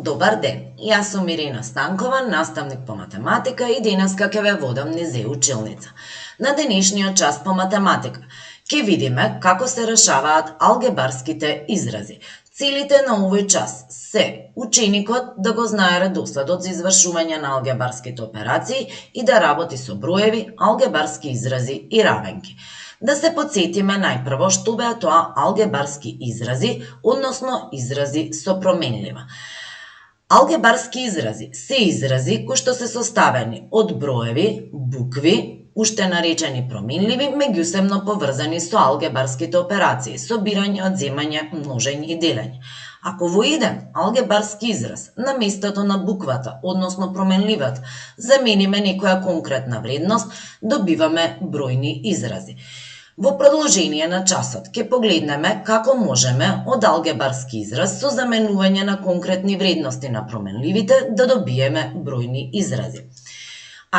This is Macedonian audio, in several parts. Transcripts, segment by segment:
Добар ден, јас сум Ирина Станкова, наставник по математика и денеска ќе ве водам низ училница. На денешниот час по математика ќе видиме како се решаваат алгебарските изрази. Целите на овој час се ученикот да го знае редоследот за извршување на алгебарските операции и да работи со броеви, алгебарски изрази и равенки. Да се потсетиме најпрво што беа тоа алгебарски изрази, односно изрази со променлива. Алгебарски изрази се изрази кои што се составени од броеви, букви, уште наречени променливи, меѓусебно поврзани со алгебарските операции, собирање, одземање, множење и делење. Ако во еден алгебарски израз на местото на буквата, односно променливата, замениме некоја конкретна вредност, добиваме бројни изрази. Во продолжение на часот ќе погледнеме како можеме од алгебарски израз со заменување на конкретни вредности на променливите да добиеме бројни изрази.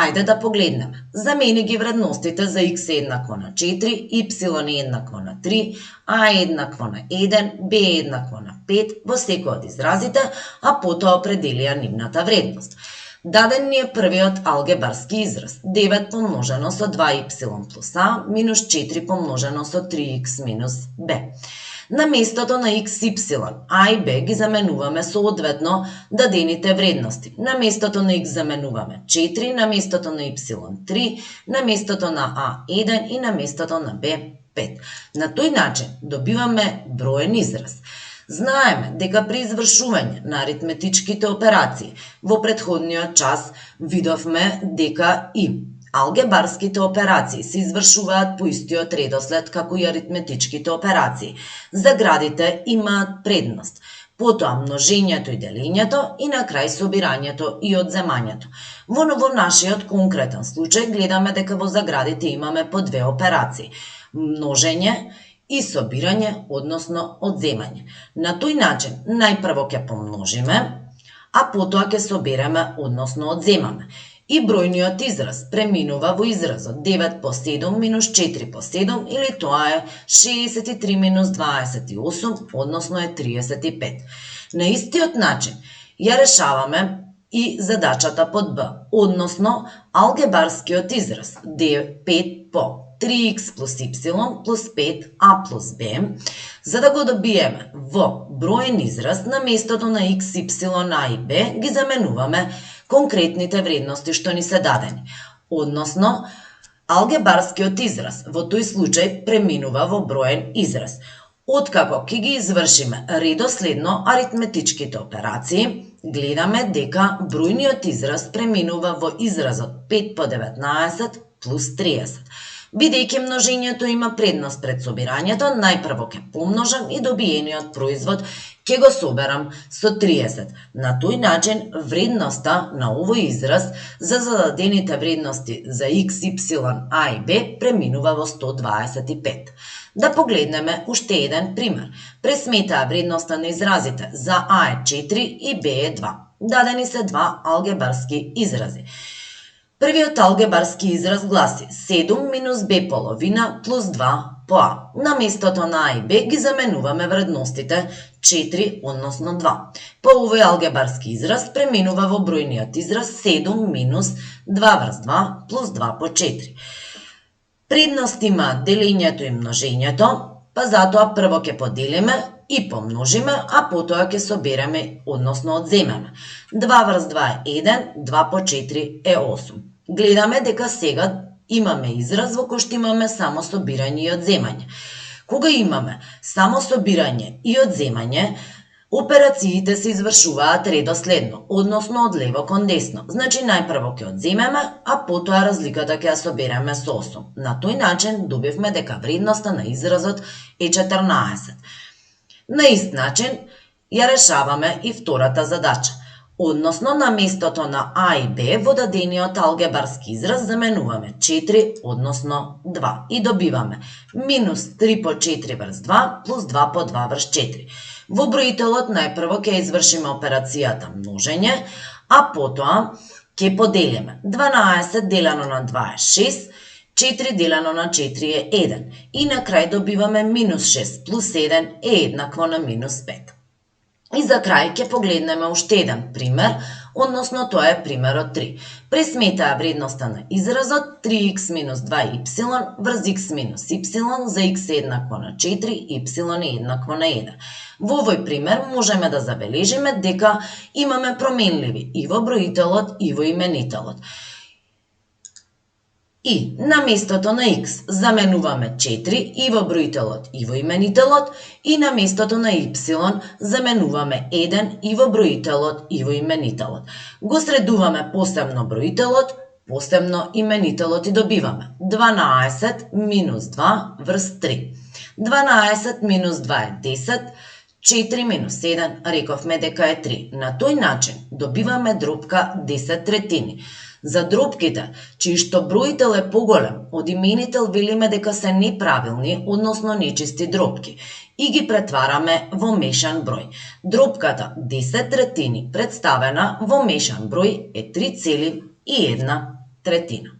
Ајде да погледнеме. Замени ги вредностите за x еднакво на 4, y еднакво на 3, a еднакво на 1, b еднакво на 5 во секој од изразите, а потоа определи ја нивната вредност. Даден ни е првиот алгебарски израз 9 помножено со 2y плюс a минус 4 помножено со 3x минус b. На местото на x, y, a и b ги заменуваме соодветно дадените вредности. На местото на x заменуваме 4, на местото на y 3, на местото на a 1 и на местото на b 5. На тој начин добиваме броен израз. Знаеме дека при извршување на аритметичките операции во претходниот час видовме дека и алгебарските операции се извршуваат по истиот редослед како и аритметичките операции. Заградите имаат предност, потоа множењето и делењето и на крај собирањето и одземањето. Во нашиот конкретен случај гледаме дека во заградите имаме по две операции – множење и собирање, односно одземање. На тој начин најпрво ќе помножиме, а потоа ќе собереме, односно одземаме. И бројниот израз преминува во изразот 9 по 7 минус 4 по 7, или тоа е 63 минус 28, односно е 35. На истиот начин ја решаваме и задачата под Б, односно алгебарскиот израз 5 по 3x плюс y плюс 5a плюс b, за да го добиеме во броен израз, на местото на x, y, a и b ги заменуваме конкретните вредности што ни се дадени. Односно, алгебарскиот израз во тој случај преминува во броен израз. Откако ќе ги извршиме редоследно аритметичките операции, гледаме дека бројниот израз преминува во изразот 5 по 19 плюс 30. Бидејќи множењето има предност пред собирањето, најпрво ќе помножам и добиениот производ ќе го соберам со 30. На тој начин вредноста на овој израз за зададените вредности за x, y, a и b преминува во 125. Да погледнеме уште еден пример. Пресметаа вредноста на изразите за a е 4 и b е 2. Дадени се два алгебарски изрази. Првиот алгебарски израз гласи 7 минус b половина плюс 2 по a. На местото на a и b ги заменуваме вредностите 4, односно 2. По овој алгебарски израз преминува во бројниот израз 7 минус 2 врз 2 плюс 2 по 4. Предност има делењето и множењето, па затоа прво ќе поделиме и помножиме, а потоа ќе собереме, односно одземеме. 2 врз 2 е 1, 2 по 4 е 8. Гледаме дека сега имаме израз во кој што имаме само собирање и одземање. Кога имаме само собирање и одземање, операциите се извршуваат редоследно, односно од лево кон десно. Значи најпрво ќе одземеме, а потоа разликата ќе ја собереме со 8. На тој начин добивме дека вредноста на изразот е 14. На ист начин ја решаваме и втората задача. Односно, на местото на a и b во дадениот алгебарски израз заменуваме 4, односно 2. И добиваме минус 3 по 4 врз 2 плюс 2 по 2 врз 4. Во броителот најпрво ќе извршиме операцијата множење, а потоа ќе поделиме. 12 делено на 2 е 6, 4 делено на 4 е 1. И на крај добиваме минус 6 плюс 1 е еднакво на минус 5. И за крај ќе погледнеме уште еден пример, односно тоа е примерот 3. Пресметаа вредноста на изразот 3x минус 2y врз x минус y за x е еднакво на 4, y е еднакво на 1. Во овој пример можеме да забележиме дека имаме променливи и во броителот и во именителот. И на местото на x заменуваме 4 и во броителот и во именителот, и на местото на y заменуваме 1 и во броителот и во именителот. Го средуваме посебно броителот, посебно именителот и добиваме 12 минус 2 врз 3. 12 минус 2 е 10, 4 минус 1 рековме дека е 3. На тој начин добиваме дробка 10 третини. За дробките, чиј што броител е поголем од именител, велиме дека се неправилни, односно нечисти дробки, и ги претвараме во мешан број. Дробката 10 третини представена во мешан број е 3,1 третина.